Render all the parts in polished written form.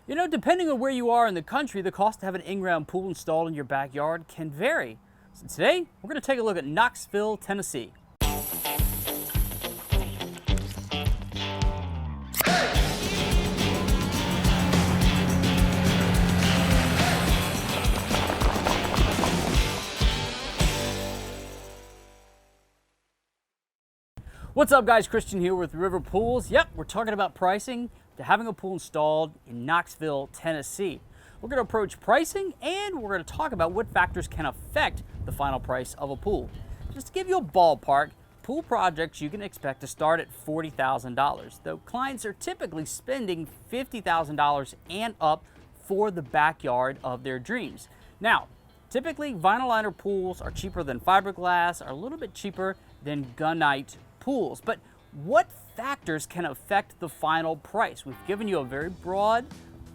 You know, depending on where you are in the country, the cost to have an in-ground pool installed in your backyard can vary. So today, we're going to take a look at Knoxville, Tennessee. What's up guys, Christian here with River Pools. Yep, we're talking about pricing to having a pool installed in Knoxville, Tennessee. We're going to approach pricing and we're going to talk about what factors can affect the final price of a pool. Just to give you a ballpark, pool projects you can expect to start at $40,000, though clients are typically spending $50,000 and up for the backyard of their dreams. Now, typically vinyl liner pools are cheaper than fiberglass, are a little bit cheaper than gunite pools. But what factors can affect the final price? We've given you a very broad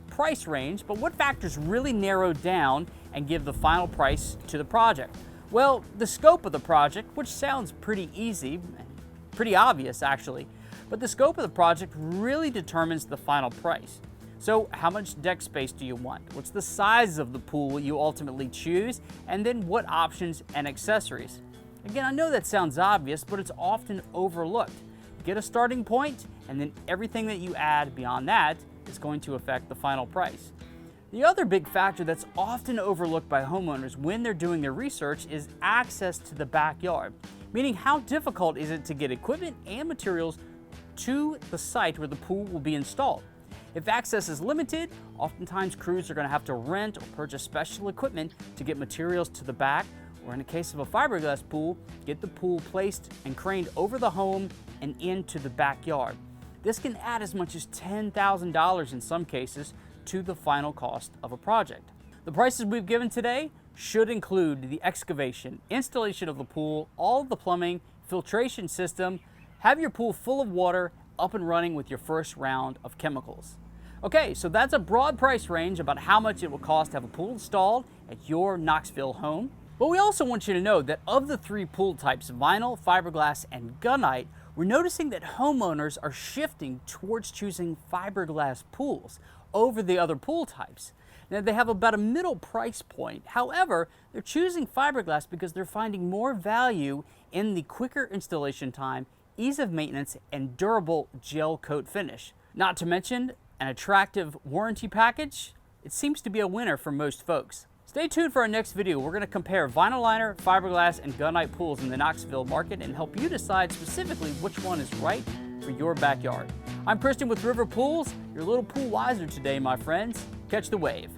price range, but what factors really narrow down and give the final price to the project? Well, the scope of the project, which sounds pretty easy, pretty obvious actually, but the scope of the project really determines the final price. So how much deck space do you want? What's the size of the pool you ultimately choose? And then what options and accessories? Again, I know that sounds obvious, but it's often overlooked. Get a starting point, and then everything that you add beyond that is going to affect the final price. The other big factor that's often overlooked by homeowners when they're doing their research is access to the backyard, meaning how difficult is it to get equipment and materials to the site where the pool will be installed. If access is limited, oftentimes crews are going to have to rent or purchase special equipment to get materials to the back, or in the case of a fiberglass pool, get the pool placed and craned over the home and into the backyard. This can add as much as $10,000 in some cases to the final cost of a project. The prices we've given today should include the excavation, installation of the pool, all of the plumbing, filtration system, have your pool full of water, up and running with your first round of chemicals. Okay, so that's a broad price range about how much it will cost to have a pool installed at your Knoxville home. But we also want you to know that of the three pool types, vinyl, fiberglass, and gunite, we're noticing that homeowners are shifting towards choosing fiberglass pools over the other pool types. Now, they have about a middle price point. However, they're choosing fiberglass because they're finding more value in the quicker installation time, ease of maintenance, and durable gel coat finish. Not to mention an attractive warranty package. It seems to be a winner for most folks. Stay tuned for our next video. We're going to compare vinyl liner, fiberglass, and gunite pools in the Knoxville market and help you decide specifically which one is right for your backyard. I'm Christian with River Pools, your little pool wiser today, my friends. Catch the wave.